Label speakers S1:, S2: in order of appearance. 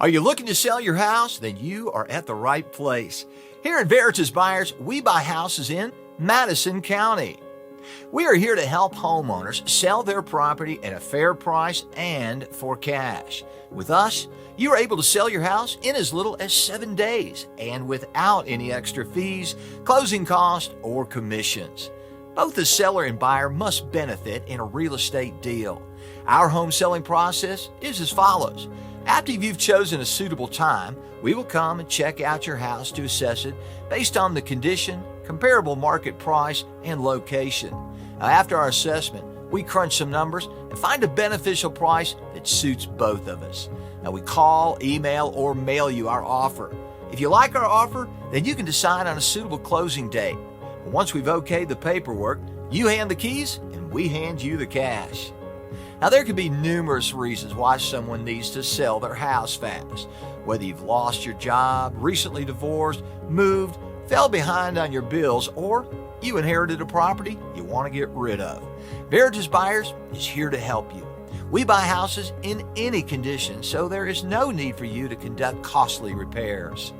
S1: Are you looking to sell your house? Then you are at the right place. Here at Veritas Buyers, we buy houses in Madison County. We are here to help homeowners sell their property at a fair price and for cash. With us, you are able to sell your house in as little as 7 days and without any extra fees, closing costs, or commissions. Both the seller and buyer must benefit in a real estate deal. Our home selling process is as follows. After you've chosen a suitable time, we will come and check out your house to assess it based on the condition, comparable market price, and location. Now, after our assessment, we crunch some numbers and find a beneficial price that suits both of us. Now, we call, email, or mail you our offer. If you like our offer, then you can decide on a suitable closing date. Once we've okayed the paperwork, you hand the keys and we hand you the cash. Now, there could be numerous reasons why someone needs to sell their house fast. Whether you've lost your job, recently divorced, moved, fell behind on your bills, or you inherited a property you want to get rid of. Veritas Buyers is here to help you. We buy houses in any condition, so there is no need for you to conduct costly repairs.